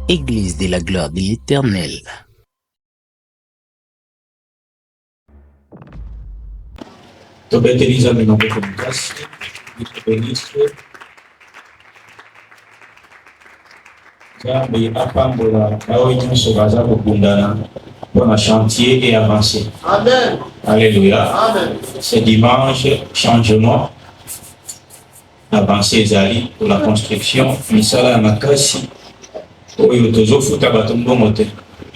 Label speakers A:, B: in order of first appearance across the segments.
A: Église de la gloire de l'Éternel.
B: Tobeteliza maintenant pour une grâce, notre ministre, Zambi apambola awo nyonso baza kobundana pour un chantier et avancer. Amen. Alléluia. Amen. Ce dimanche, changement, avancer ezali pour la construction, misala ya makasi oyo tozofuta bato mbongo te.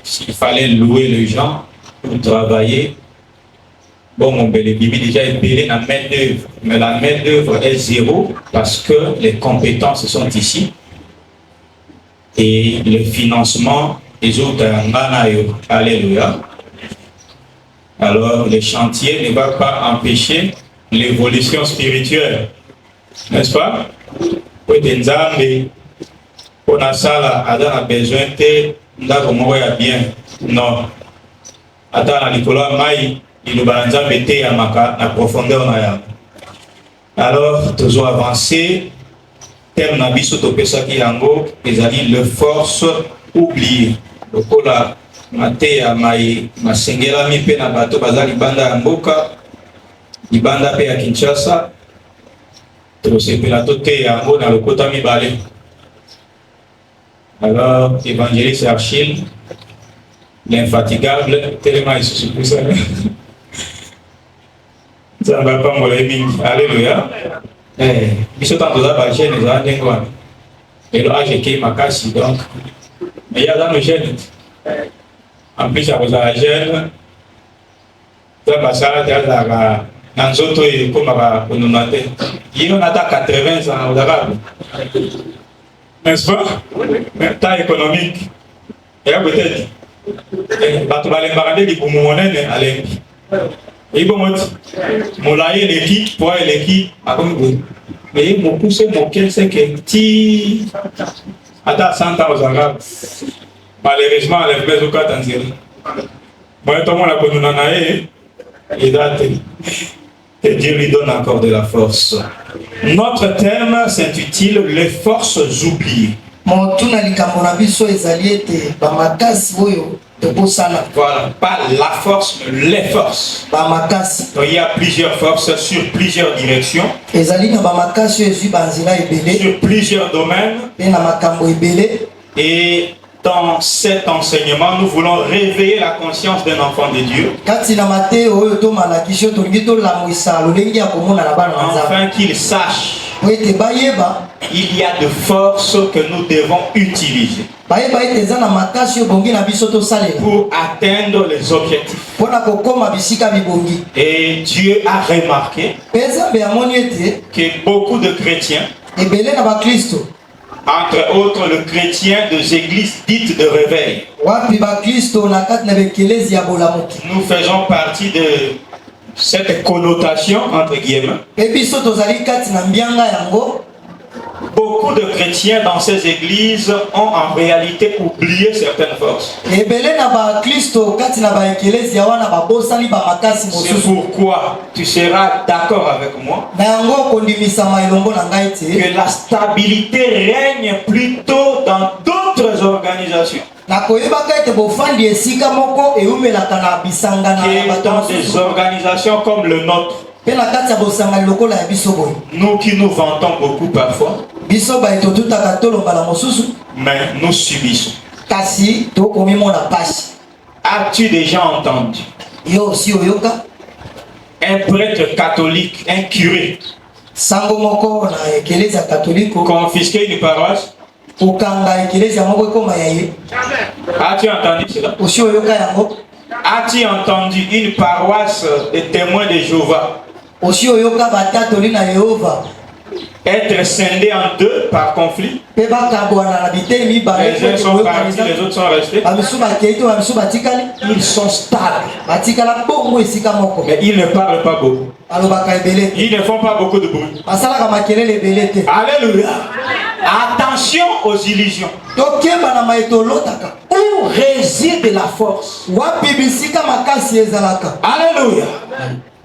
B: S'il fallait louer les gens pour travailler, bon, mon bel bibi déjà épelé la main d'œuvre, mais la main d'œuvre est zéro parce que les compétences sont ici et le financement des autres. Alléluia. Alors, le chantier ne va pas empêcher l'évolution spirituelle, n'est-ce pas? On a ça, on a besoin de bien. Non. Attends, Nicolas Maï. Il nous balance à la profondeur. Alors, toujours avancé, thème nabiso topesa ki yango, ezali le force oubliée. Lokola mateya masengela mi pe na bato baza libanda ya mboka, libanda pe ya Kinshasa, tosepela tote yango na lokota mibale. Alors, évangéliste Achille, l'infatigable, tellement il se souvient ça. Ça ne va pas mourir. Alléluia. Biso tanto za ba jeune za ndengwa. Et là j'ai qui ma casse donc. Mais il y a dans le jeune. En plus ça vous a jeune. Ça va ça là dans zoto et comme va on nous mater. Il en a 80 ans au Dakar. N'est-ce pas? Temps économique. Et peut-être bato balembaka di kumonene ale. Ibo moti molaye l'équipe pour l'équipe a comme mais mon poussé mon cœur c'est que ti ata 100 ans aux arabes malheureusement les blés au Tanzanie moi tout le monde a connu nanae et date que Dieu lui donne encore de la force. Notre thème s'intitule les forces oubliées.
C: Mon tuna likambo na biso ezali ete ba makasi oyo.
B: Voilà, pas la force, les forces. Donc, il y a plusieurs forces sur plusieurs directions, sur plusieurs domaines. Et dans cet enseignement, nous voulons réveiller la conscience d'un enfant de Dieu, afin qu'il sache il y a de forces que nous devons utiliser pour atteindre les objectifs. Et Dieu a remarqué que beaucoup de chrétiens, entre autres le chrétien des églises dites de réveil, nous faisons partie de cette connotation entre guillemets. Beaucoup de chrétiens dans ces églises ont en réalité oublié certaines forces. C'est pourquoi tu seras d'accord avec moi que la stabilité règne plutôt dans d'autres organisations que dans des organisations comme le nôtre. Nous qui nous vantons beaucoup parfois, mais nous subissons. As-tu déjà entendu un prêtre catholique, un curé, confisquer une paroisse? As-tu entendu cela? As-tu entendu une paroisse de témoins de Jéhovah être scindée en deux par conflit? Les uns sont partis, les autres sont restés. Ils sont stables. Mais ils ne parlent pas beaucoup. Ils ne font pas beaucoup de bruit. Alléluia. Attention aux illusions. Où réside la force? Alléluia.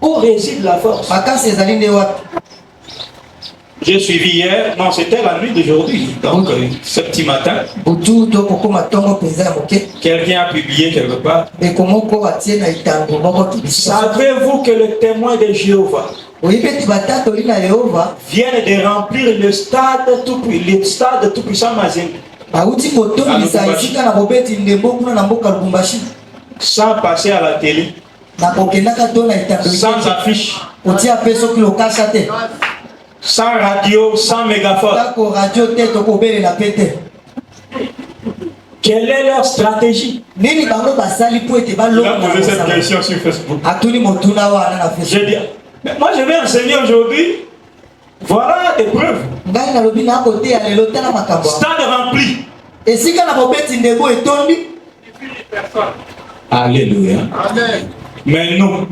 B: Où réside la force? J'ai suivi hier, non, c'était la nuit d'aujourd'hui, donc ce petit matin. Quelqu'un a publié quelque part. Savez-vous que le témoin de Jéhovah viennent de remplir le stade tout-puissant Mazembe sans passer à la télé, sans affiche, sans radio, sans mégaphone. Quelle est leur stratégie? Il a posé cette question sur Facebook. Je dis, mais moi je vais enseigner aujourd'hui. Voilà des preuves. Stade rempli. Alléluia. Amen. Mais nous,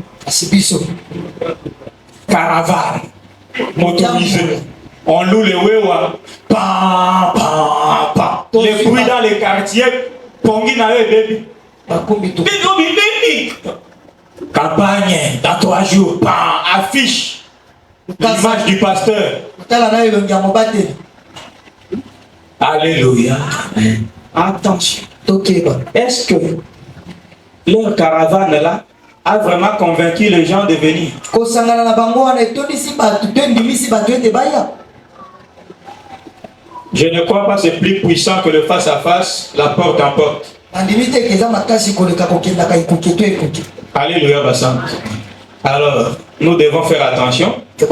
B: caravane motorisée, on loue les wewa, pam, pam, pam. Les bruits dans les quartiers, pongi na baby. Baby. Campagne, dans 3 jours, pam, affiche. L'image du pasteur. Alléluia. Attention. Est-ce que leur caravane là a vraiment convaincu les gens de venir? Je ne crois pas que c'est plus puissant que le face-à-face, la porte en porte. Alléluia, Bassan. Alors, nous devons faire attention. Là,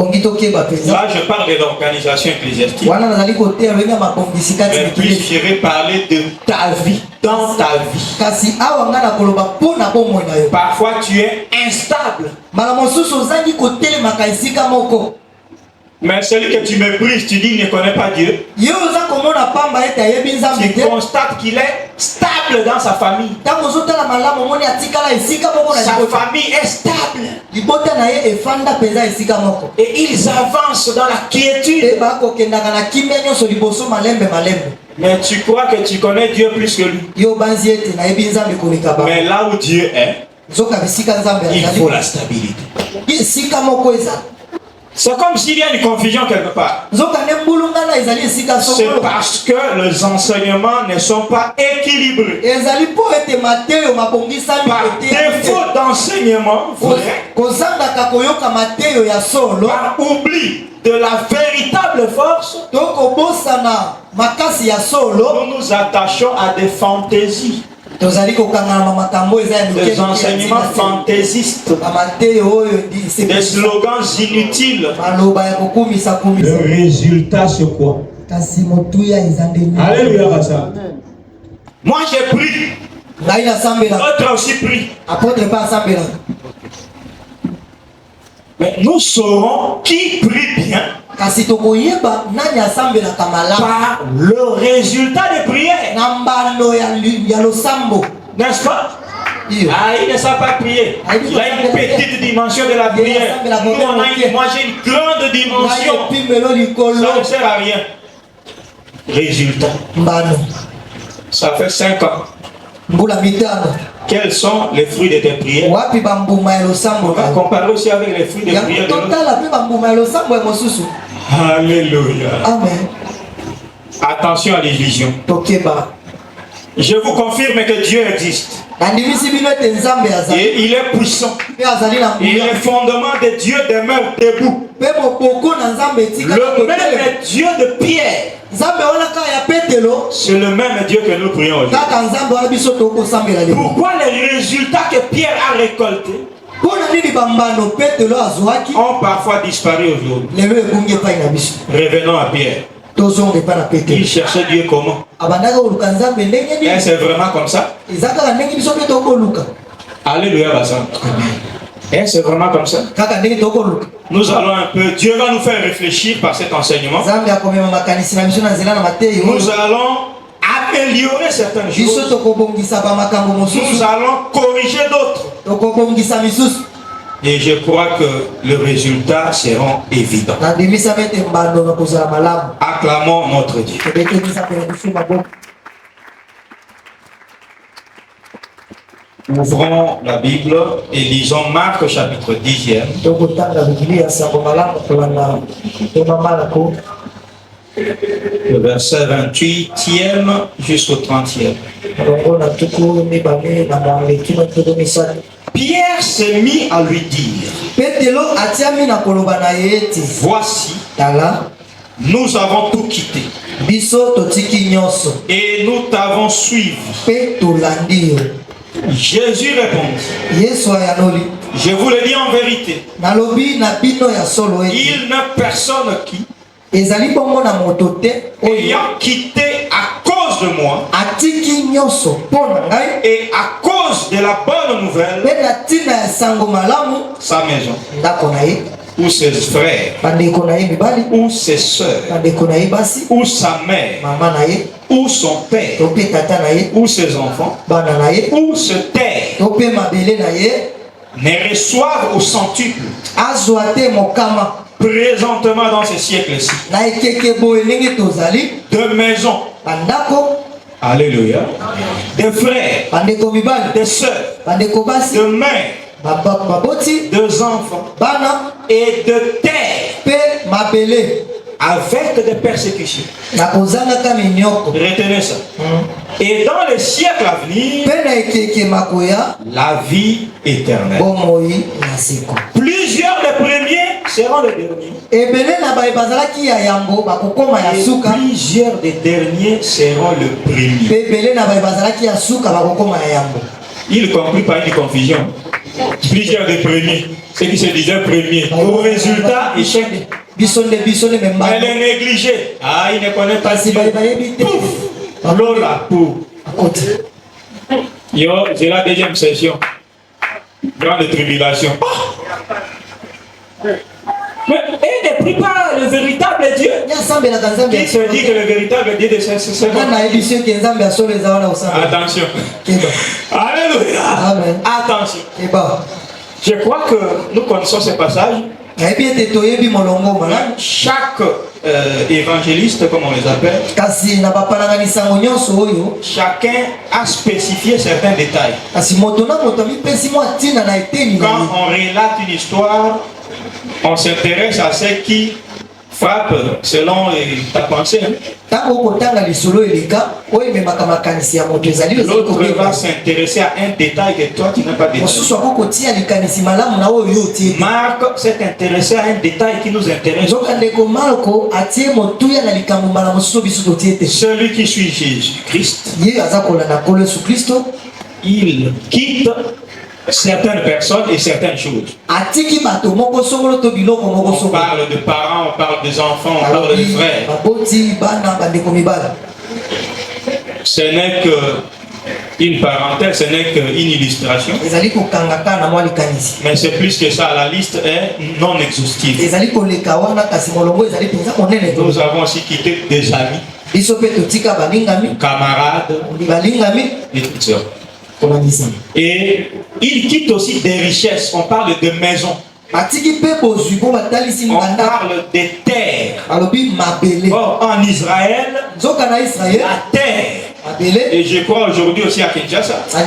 B: je parle de l'organisation ecclésiastique. Mais puis, je vais parler de ta vie, dans ta vie. Parfois, tu es instable. Mais celui que tu méprises, tu dis qu'il ne connaît pas Dieu. Tu constates qu'il est stable dans sa famille. Sa famille est stable. Et ils avancent dans la quiétude. Mais tu crois que tu connais Dieu plus que lui. Mais là où Dieu est, il faut la stabilité. C'est comme s'il y a une confusion quelque part. C'est parce que les enseignements ne sont pas équilibrés. Par défaut d'enseignement, par oubli de la véritable force, nous nous attachons à des fantaisies. Des enseignements fantaisistes, des slogans inutiles. Le résultat c'est quoi? Alléluia. Moi j'ai pris, l'autre aussi pris. Mais nous saurons qui prie bien par le résultat des prières. N'est-ce pas? Il ne sait pas prier. Il a une petite dimension de la prière. Nous, moi j'ai une grande dimension. Ça ne sert à rien. Résultat. Ça fait 5 ans. Quels sont les fruits de tes prières? On va comparer aussi avec les fruits des prières de l'autre. Alléluia. Amen. Attention à l'illusion. Je vous confirme que Dieu existe. Et il est puissant. Et le fondement de Dieu demeure debout. Le même Dieu de Pierre, c'est le même Dieu que nous prions aujourd'hui. Pourquoi les résultats que Pierre a récoltés ont parfois disparu aujourd'hui? Revenons à Pierre. Il cherchait Dieu comment? Et c'est vraiment comme ça? Alléluia. Et c'est vraiment comme ça? Nous allons un peu, Dieu va nous faire réfléchir par cet enseignement. Nous allons améliorer certaines choses. Nous allons corriger d'autres. Et je crois que le résultat sera évident. Acclamons notre Dieu. Ouvrons la Bible et lisons Marc chapitre 10e. Le verset 28e jusqu'au 30e. Pierre s'est mis à lui dire, voici, nous avons tout quitté et nous t'avons suivi. Jésus répondit, je vous le dis en vérité, il n'est personne qui, ayant quitté à cause de moi et à cause de la bonne nouvelle, sa maison, ou ses frères, ou ses soeurs, ou sa mère, ou son père, ou ses enfants, ou se terre, ne reçoivent au centuple présentement dans ce siècle-ci de maisons, alléluia, de frères, de sœurs, de mères, de enfants et de terre avec des persécutions. Retenez ça. Et dans les siècles à venir, la vie éternelle. Plusieurs des premiers seront les derniers. Et plusieurs des derniers seront le premier. Il conclut par une confusion. Plusieurs des premiers, ceux qui se disaient premiers, au résultat, échec. Elle est négligée. Ah, il ne connaît pas si. Pouf! Lola, pour. Yo, c'est la deuxième session. Grande tribulation. Mais il ne prie pas le véritable Dieu. Qui se dit que le véritable Dieu de ce monde. Attention. Alléluia. Attention. Je crois que nous connaissons ce passage. Chaque évangéliste, comme on les appelle, chacun a spécifié certains détails. Quand on relate une histoire, on s'intéresse à ce qui frappe selon ta pensée. L'autre va s'intéresser à un détail que toi tu n'as pas détaillé. Marc s'est intéressé à un détail qui nous intéresse. Celui qui suit Jésus-Christ, il quitte certaines personnes et certaines choses. On parle de parents, on parle des enfants, on parle des frères. Ce n'est qu'une parenthèse, ce n'est qu'une illustration. Mais c'est plus que ça, la liste est non exhaustive. Nous avons aussi quitté des amis, camarades et toutes sortes. Et il quitte aussi des richesses. On parle de maisons. On parle des terres. Or, en Israël, la terre, et je crois aujourd'hui aussi à Kinshasa, c'est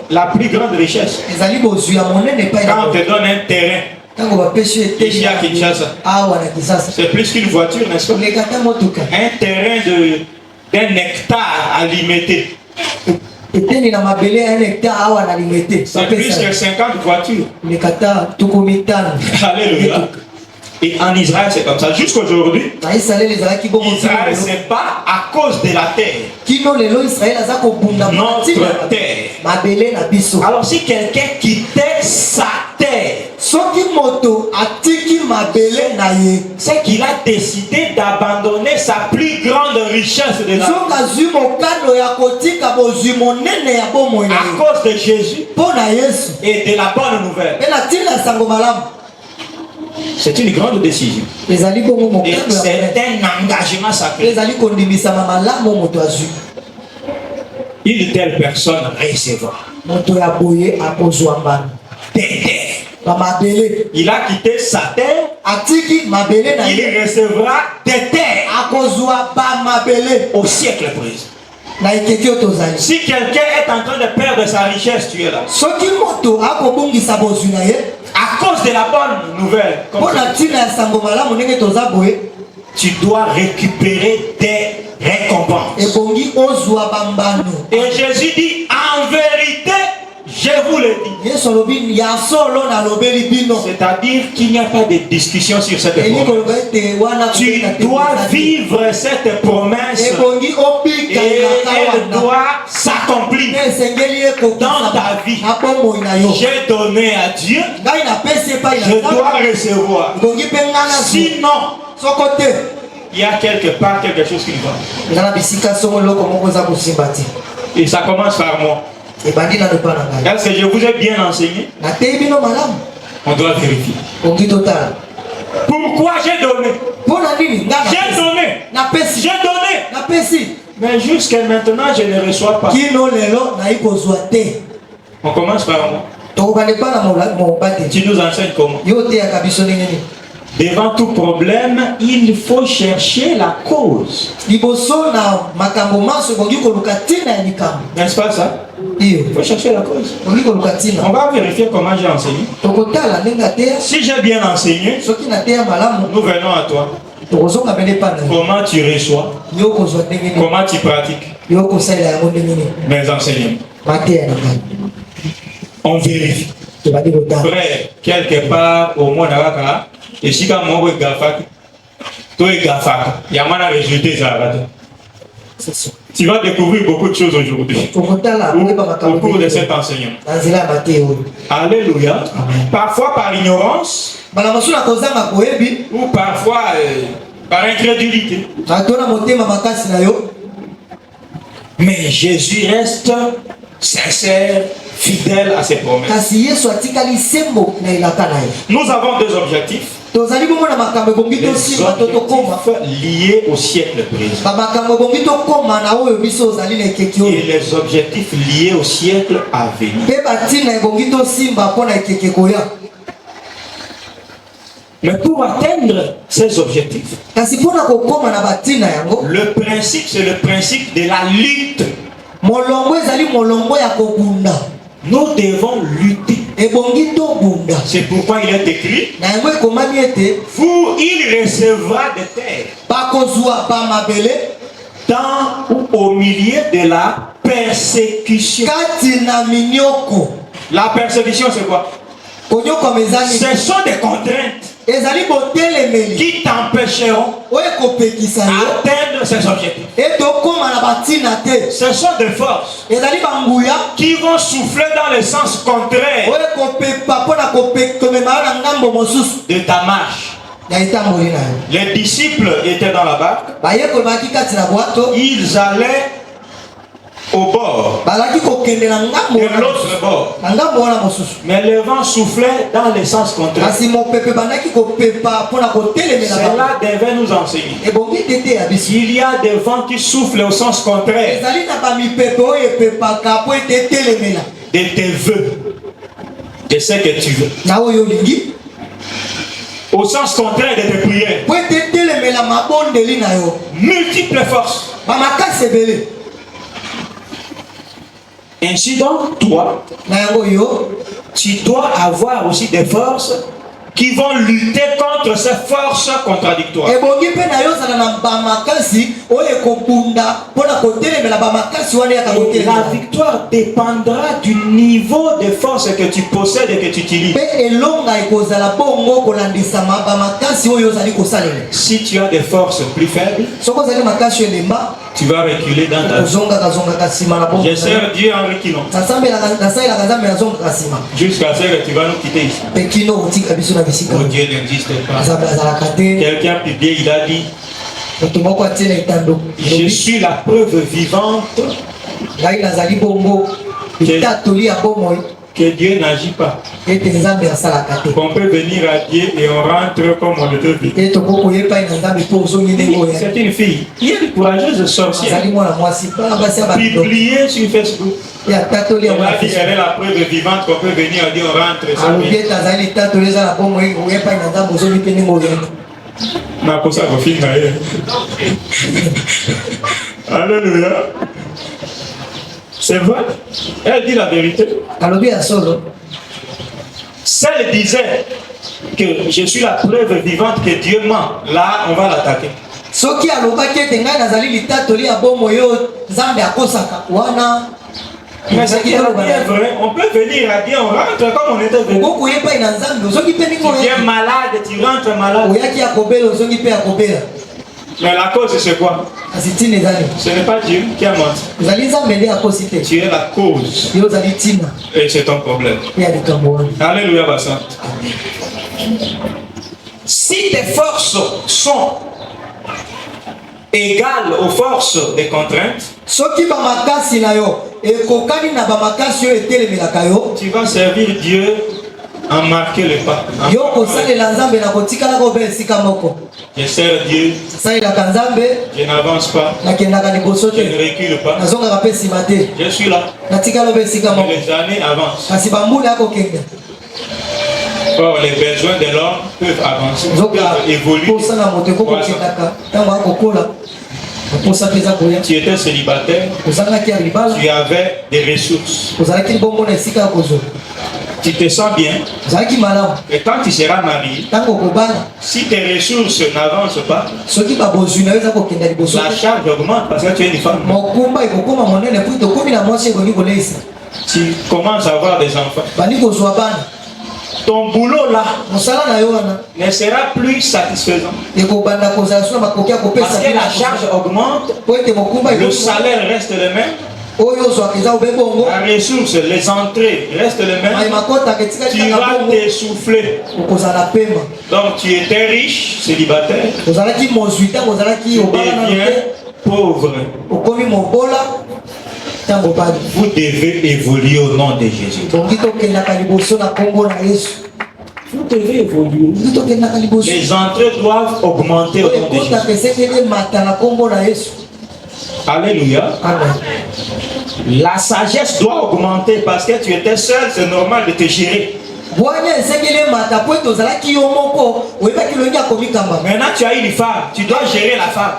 B: la plus grande richesse. Quand on te donne un terrain ici à Kinshasa, c'est plus qu'une voiture, n'est-ce pas? Un terrain d'un hectare à limiter. C'est plus que 50 voitures. Alléluia. Et en Israël, c'est comme ça. Jusqu'aujourd'hui, Israël se bat à cause de la terre. Notre terre. Alors, si quelqu'un quittait sa terre, c'est qu'il a décidé d'abandonner sa plus grande richesse de la vie. À cause de Jésus et de la bonne nouvelle. C'est une grande décision. Et c'est un engagement sacré. Une telle personne recevra des terres. Il a quitté sa terre. Il recevra des terres au siècle présent. Si quelqu'un est en train de perdre sa richesse, tu es là. À cause de la bonne nouvelle. tu dois récupérer des récompenses.
C: ebongi ozwa bambano.
B: Et Jésus dit, en vérité, je vous le dis.
C: Yesu alobi ya solo na lobeli bino.
B: C'est-à-dire qu'il n'y a pas de discussion sur cette
C: Eli
B: promesse.
C: koloba ete wana
B: Tu dois vivre cette promesse
C: ebongi obika
B: et
C: na
B: elle
C: kawana.
B: doit s'accomplir
C: Esengeli
B: dans ta vie.
C: abomoi na yo.
B: J'ai donné à Dieu,
C: Ngai napesi epai na
B: je dois recevoir.
C: ebongi mpe nga nazwa.
B: Sinon,
C: Soko te
B: il y a quelque part quelque chose qui ne va pas.
C: eza na bisika songo eloko moko eza kosimba te.
B: Et ça commence par moi.
C: Ebandi nano epai na ngai.
B: Est-ce que je vous ai bien enseigné?
C: Nateyi bino malamu.
B: On doit vérifier.
C: Bongi totala.
B: Pourquoi j'ai donné?
C: Mpo na nini nga
B: J'ai donné.
C: napesi.
B: J'ai donné.
C: Napesi.
B: Mais jusqu'à maintenant, je ne reçois pas.
C: Kino lelo nayi kozwa te.
B: On commence par moi.
C: Tokobanda epai na mobate.
B: Tu nous enseignes comment?
C: Yo oteyaka biso ndenge nini.
B: Devant tout problème, il faut chercher la cause.
C: Liboso na makambo maso bongi koluka tina ya likambo.
B: N'est-ce pas ça?
C: Iyo.
B: Il faut chercher la cause.
C: Bongi koluka
B: On
C: tina.
B: va vérifier comment j'ai enseigné.
C: Tokotala ndenge ateya.
B: Si j'ai bien enseigné,
C: Soki nateya malamu
B: nous venons à toi.
C: tokozonga mbele epai na yo.
B: Comment tu reçois?
C: Yo kozwa ndenge nini.
B: Comment tu pratiques
C: Yo kosalela yango ndenge nini.
B: mes enseignements?
C: Mateya na ngai.
B: On vérifie.
C: Tobandi kotala.
B: Frère, quelque part au monde, et si quand moi je gafak, toi tu gafak, il y a un résultat ça.
C: C'est ça.
B: Tu vas découvrir beaucoup de choses aujourd'hui
C: Tokotala koyeba
B: au
C: makambo.
B: cours de cet enseignement.
C: Na nzela ya mateya oyo.
B: Alléluia. Parfois par ignorance
C: Bala mosusu na kozanga koyebi.
B: ou parfois par incrédulité.
C: Natona motema makasi na yo.
B: Mais Jésus reste sincère, fidèle à ses promesses.
C: Kasi Yesu atikali sembo na elaka na ye.
B: Nous avons deux objectifs.
C: Tozali bongo na makambo ebongi
B: Les
C: tosimba to tokoma.
B: objectifs liés au siècle présent.
C: Bamakambo ebongi tokoma na oyo biso ozali na ekeki
B: Et
C: oyo.
B: les objectifs liés au siècle à venir.
C: Mpe batina ebongi tosimba mpo na ekeke koya.
B: Mais pour atteindre ces objectifs,
C: Kasi mpo na kokoma na batina yango,
B: le principe, c'est le principe de la lutte.
C: molongo ezali molongo ya kobunda.
B: Nous devons lutter.
C: Ebongi tobunda.
B: C'est pourquoi il est écrit,
C: Na yango ekomami ete
B: vous, il recevra des terres
C: bakozwa bamabele
B: dans ou au milieu de la persécution.
C: kati na minioko.
B: La persécution, c'est quoi?
C: Konyokoma ezali.
B: Ce sont des contraintes
C: Ezali botelemeli.
B: qui t'empêcheront
C: Oyo ekopekisa yo.
B: d'atteindre ces objectifs.
C: Etokoma na batina te.
B: Ce sont des forces
C: Ezali banguya.
B: qui vont souffler dans le sens contraire
C: Oyo ekopepa mpo na komema yo na ngambo mosusu.
B: de ta marche.
C: Ya etamboli na yo.
B: Les disciples étaient dans la barque.
C: Bayekoli bazalaki kati na bwato.
B: Ils allaient au bord
C: Bazalaki kokende na ngambo
B: de l'autre bord.
C: na ngambo wana mosusu.
B: Mais le vent soufflait dans le sens contraire.
C: Kasi mopepe bandaki kopepa mpo na kotelemela bango.
B: Cela devait nous enseigner.
C: Ebongi tete ya biso.
B: Il y a des vents qui soufflent au sens contraire
C: Ezali na bamipepe oyo epepaka mpo ete etelemela.
B: de tes vœux, de ce que tu veux.
C: Na oyo olingi
B: Au sens contraire de tes prières.
C: mpo ete etelemela mabondeli na yo.
B: Multiples forces.
C: Bamakasi ebele.
B: Ainsi donc, toi,
C: Na yango yo
B: tu dois avoir aussi des forces qui vont lutter contre ces forces contradictoires.
C: ebongi mpe na yo ozala na bamakasi oyo ekobunda mpo na kotelemela bamakasi wana yaka
B: Et la
C: kotelemela.
B: victoire dépendra du niveau de force que tu possèdes et que tu utilises.
C: Mpe elonga ekozala bongo kolandisama bamakasi oyo ozali kosalela.
B: Si tu as des forces plus faibles,
C: Soki ozali makasi oyo elemba
B: tu vas reculer dans ta vie.
C: ozongaka nsima na bongo.
B: Je sers Dieu en reculant
C: nasalelaka nzambe nazongaka nsima.
B: jusqu'à ce que tu vas nous quitter ici.
C: Mpe kino okotika biso na bisika.
B: Oh, Dieu n'existe pas.
C: Nzambe azalaka te.
B: Quelqu'un plus bien, il a dit,
C: Moto moko atie na etando.
B: je suis la preuve vivante
C: Ngai nazali bongo litatoli ya bomoi
B: que Dieu n'agit pas.
C: ete nzambe asalaka te.
B: Qu'on peut venir à Dieu et on rentre comme on le devait.
C: Ete tokokoya epai na nzambe mpo ozongi ndenge oyo.
B: C'est une fille. Il y a une courageuse sorcière.
C: Azali mwana mwasi bana basi ya bato
B: Publiée sur Facebook.
C: ya tatoli ya
B: Elle a dit,
C: mwana
B: elle est la preuve vivante qu'on peut venir à Dieu, on rentre. Ça
C: alobi
B: vient.
C: ete azali litatoli eza na bomoi oya epai na nzambe ozongi mpe ndenge oyo.
B: Nakosa kofinga ye. Alléluia. C'est vrai. Elle dit la vérité.
C: Alobi ya solo
B: Celle disait que je suis la preuve vivante que Dieu ment. Là, on va l'attaquer.
C: soki alobaki ete ngai nazali litatoli ya bomo yo nzambe akosaka wana.
B: Mais ce qu'il a dit est vrai. On peut venir à Dieu, on rentre comme on était venu. Tu es malade, tu rentres malade. Mais la cause c'est quoi? Ce n'est pas Dieu qui a menti. Tu es la cause. Et c'est ton problème. Alléluia, Bassa. Si tes forces sont égales aux forces des contraintes, tu vas servir Dieu à marquer le pas. Je sers Dieu, je n'avance pas, je ne recule pas, je suis là. Les années avancent. Or, les besoins de l'homme peuvent avancer, peuvent évoluer. Tu étais célibataire, tu avais des ressources, tu te sens bien. Et quand tu seras marié, si tes ressources n'avancent pas, la charge augmente parce que tu es une femme. Tu commences à avoir des enfants. Ton boulot là ne sera plus satisfaisant. Parce que la charge augmente, le salaire reste le même, la ressource, les entrées restent les mêmes. Tu vas t'essouffler. Donc tu étais riche, célibataire, tu deviens pauvre. Vous devez évoluer au nom de Jésus. Vous devez évoluer. Les entrées doivent augmenter au nom de Jésus. Alléluia. Amen. La sagesse doit augmenter parce que tu étais seul, c'est normal de te gérer. Maintenant tu as une femme, tu dois gérer la femme.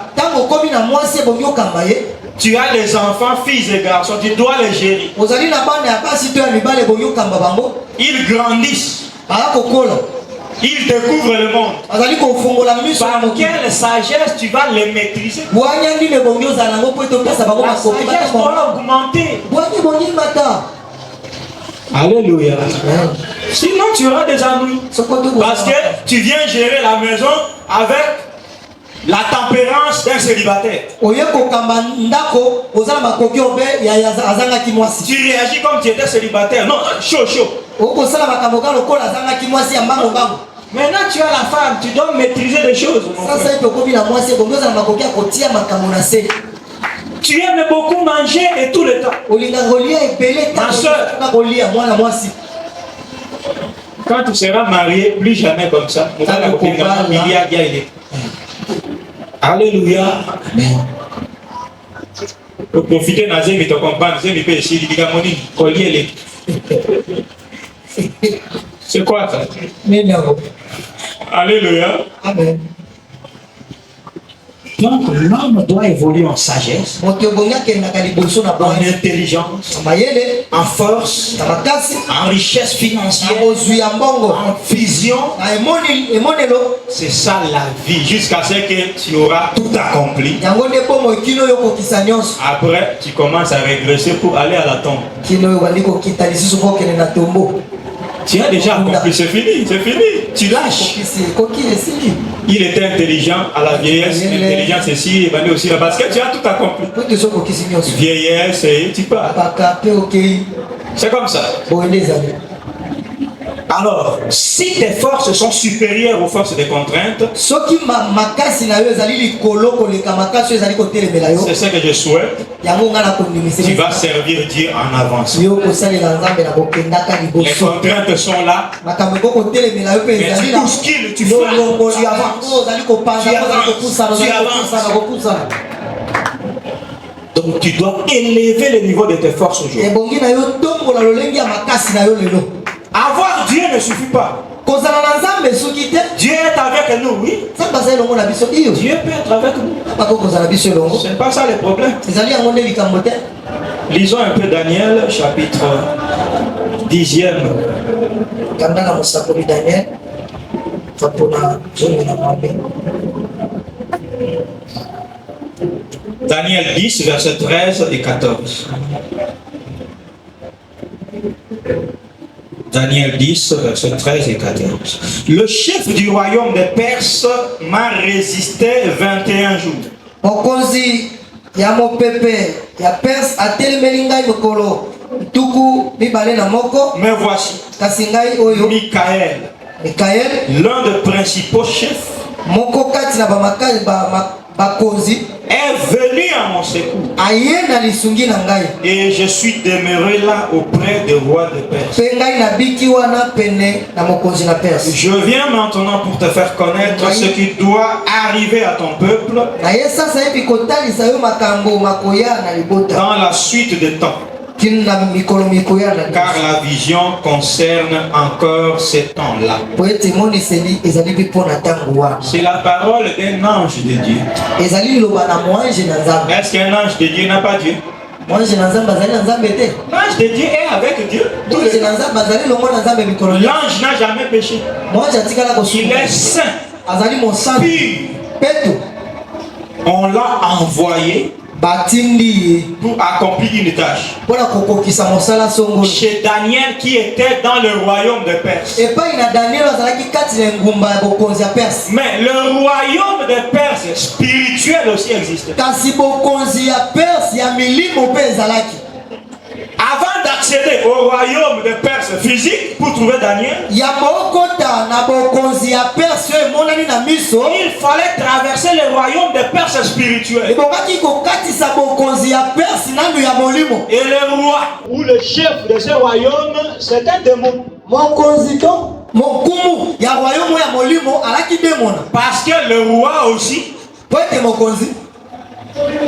B: Tu as des enfants, fils et garçons, tu dois les gérer. Ils grandissent. Ils découvrent le monde. Par quelle sagesse tu vas les maîtriser? La sagesse doit augmenter. Alléluia. Sinon tu auras des ennuis. Parce que tu viens gérer la maison avec la tempérance d'un célibataire. Tu réagis comme tu étais célibataire. Non, chaud, chaud. Maintenant tu as la femme, tu dois maîtriser les choses. Tu aimes beaucoup manger et tout le temps. Ma soeur, quand tu seras marié, plus jamais comme ça. Alléluia. Pour profiter de Nazé, mais te comprendre, c'est mi père ici, c'est quoi ça? Alléluia. Amen. Donc l'homme doit évoluer en sagesse, en intelligence, en force, en richesse financière, en vision. C'est ça la vie, jusqu'à ce que tu auras tout accompli. Après, tu commences à régresser pour aller à la tombe. Tu as déjà accompli, c'est fini, c'est fini. Tu lâches. Il était intelligent à la vieillesse, l'intelligence ici, et ben aussi là, parce que tu as tout accompli. Vieillesse, et tu pars. C'est comme ça. Alors, si tes forces sont supérieures aux forces des contraintes, c'est ce que je souhaite. Tu vas servir Dieu en avance. Les contraintes sont là. Mais tout ce qu'il tu fais, tu avances. Tu avances. Donc tu dois élever le niveau de tes forces aujourd'hui. Avoir Dieu ne suffit pas. Dieu est avec nous, oui. Dieu peut être avec nous. Ce n'est pas ça le problème. Lisons un peu Daniel, chapitre 10e. Daniel 10, versets 13 et 14. Daniel 10, versets 13 et 14. Le chef du royaume des Perses m'a résisté 21 jours.
C: Mokonzi ya mopepe ya Perse atelemeli ngai mokolo tuku mibale na moko.
B: Mais voici,
C: kasi ngai oyo
B: Michael, l'un des principaux chefs,
C: moko kati na bakonzi
B: est venu à mon secours.
C: aye na lisungi na ngai.
B: Et je suis demeuré là auprès du roi de Perse.
C: Pe ngai nabiki wana pene na mokonzi na Perse.
B: Je viens maintenant pour te faire connaître ce qui doit arriver à ton peuple
C: na ye sasa epi kotalisa yo makambo makoya na libota
B: dans la suite des temps.
C: kino na mikolo mikoya na
B: Car la vision concerne encore ces temps-là.
C: po ete moniseli ezali mpe mpo na ntango wana.
B: C'est la parole d'un ange de Dieu.
C: ezali liloba na moange na nzambe.
B: Est-ce qu'un ange de Dieu n'a pas Dieu?
C: moange na nzambe azali na nzambe te.
B: L'ange de Dieu est avec Dieu.
C: moange na nzambe azali longo na nzambe mikolo nyonso.
B: L'ange n'a jamais péché.
C: moange atikala
B: Il
C: kosunga
B: est saint,
C: azali mosantu
B: pur.
C: peto.
B: On l'a envoyé
C: batindi ye
B: pour accomplir une tâche.
C: mpona kokokisa mosala songolo.
B: Chez Daniel qui était dans le royaume de Perse.
C: epai na daniel azalaki kati na engumba ya bokonzi ya Perse.
B: Mais le royaume de Perse spirituel aussi existe.
C: kasi bokonzi ya Perse ya milimo mpe ezalaki.
B: Avant d'accéder au royaume de Perse physique pour trouver Daniel,
C: ya mokota na bokonzi ya Perse oyo emonani na miso,
B: il fallait traverser le royaume de Perse spirituel.
C: ebongaki kokatisa bokonzi ya Perse nanu ya molimo.
B: Et le roi ou le chef de ce royaume, c'est un démon.
C: mokonzi to mokumu ya royaume oyo ya molimo alaki demona.
B: Parce que le roi aussi
C: po ete mokonzi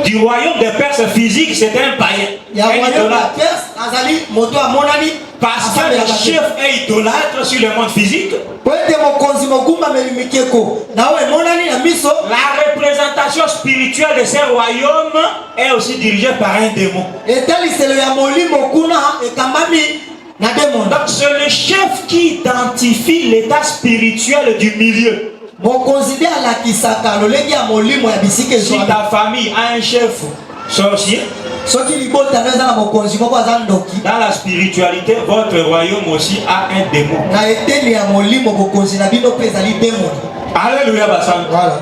B: du royaume de Perse physique, c'est un païen.
C: ya
B: Un
C: royaume ya
B: idolâtre.
C: Perse azali moto amonani.
B: Parce que le chef est idolâtre sur le monde physique.
C: po ete mokonzi mogumbameli mikeko na oyo emonani na miso.
B: La représentation spirituelle de ce royaume est aussi dirigée par un démon.
C: etaliselo ya molimo kuna ekambami na demona.
B: Donc c'est le chef qui identifie l'état spirituel du milieu.
C: mokonzi nde alakisaka lolenge ya molimo ya bisika
B: Si
C: ezwami.
B: ta famille a un chef sorcier,
C: soki libotano eza na mokonzi moko aza ndoki,
B: dans la spiritualité, votre royaume aussi a un démon.
C: na eteni ya molimo bokonzi na bino mpe ezali demoni.
B: Alléluia, Bassan.
C: Voilà.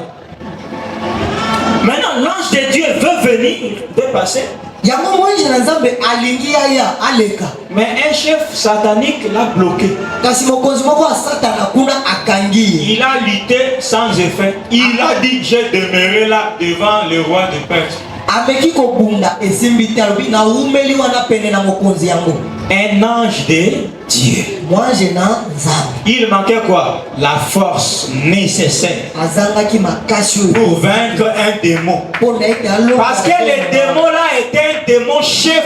B: Maintenant, l'ange de Dieu veut venir, veut passer.
C: yango moinji na nzambe alingi aya aleka,
B: Mais un chef satanique l'a bloqué.
C: kasi mokonzi moko ya satana kuna akangi ye.
B: Il a lutté sans effet. Il a dit, j'ai demeuré là devant le roi de Perse.
C: ameki kobunda esimbi te alobi naumeli wana pene na mokonzi yango.
B: Un ange de Dieu.
C: moinje na nzambe
B: Il manquait quoi? La force nécessaire
C: azangaki makasi oyo
B: pour vaincre un démon.
C: mpona ete alonga.
B: Parce que le démon là était un démon chef.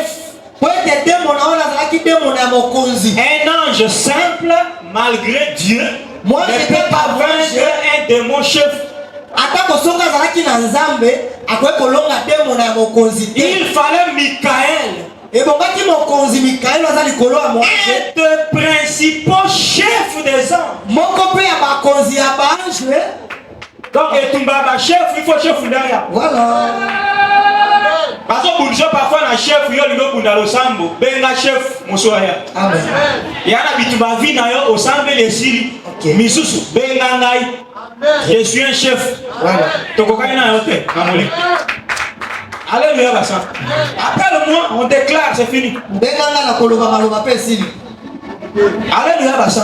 C: po ete demona oyo azalaki demona ya mokonzi.
B: Un ange simple, malgré Dieu,
C: Moi,
B: ne
C: je
B: peut
C: peux
B: pas
C: pas
B: vaincre un démon chef.
C: ata kosonga azalaki na nzambe akoki kolonga demona ya mokonzi te.
B: Il fallait Michael,
C: ebongaki mokonzi mikaeli aza likolo ya
B: un
C: moange
B: des principaux chefs des anges.
C: moko mpe ya bakonzi ya baange.
B: Donc, etumbaba chef, il faut chef derrière.
C: Voilà.
B: Parce que pour parfois na chef, yo lino bunda losambo, benga chef musoya.
C: Amen.
B: Yana bituba vi na yo osambe le siri.
C: Ok.
B: Misusu benga ngai. Je suis un chef.
C: Voilà.
B: Tokokani na yo te, na moli. Alléluia, Bassan. Après le mois, on déclare, c'est fini.
C: mbenganga na koloba maloba mpe esili.
B: Alléluia, Bassan.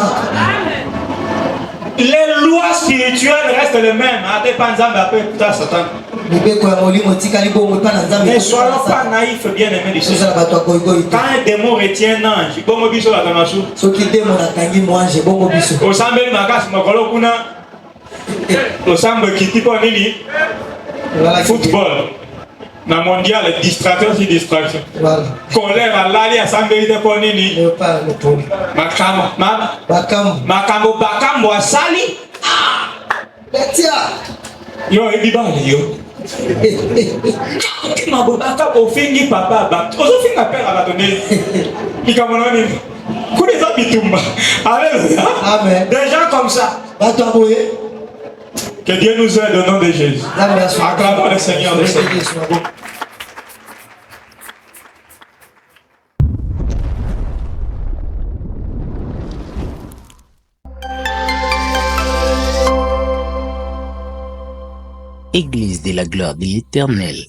B: Les lois spirituelles restent les mêmes. Ate panzambe après putain Satan.
C: mibeko ya molimo etikali bongo epa na nzambe.
B: Ne soyons pas naïfs, bien aimés du
C: tozala
B: Seigneur.
C: bato ya koyikoyi te.
B: Quand un démon retient un ange, bongo biso la tamasu.
C: soki demona akangi moange bongo biso.
B: Osambeli makasi mokolo kuna. Osambo kiti po nini?
C: Voilà.
B: Football. Na mondial, distraction sur distraction.
C: Voilà.
B: Colère alali asambeli te po nini?
C: Leopard le poli. bakambo.
B: Makambo asali.
C: Betia.
B: Yo ebibale yo. Mabobaka ofingi papa ba. Ozofinga père abatondeli. Likamona nini? Kuna za bitumba. Alléluia.
C: Amen.
B: Des gens comme ça.
C: bato aboye
B: Que Dieu nous aide au nom de Jésus. Acclamons le Seigneur de Seigneur.
A: Église de la gloire de l'Éternel.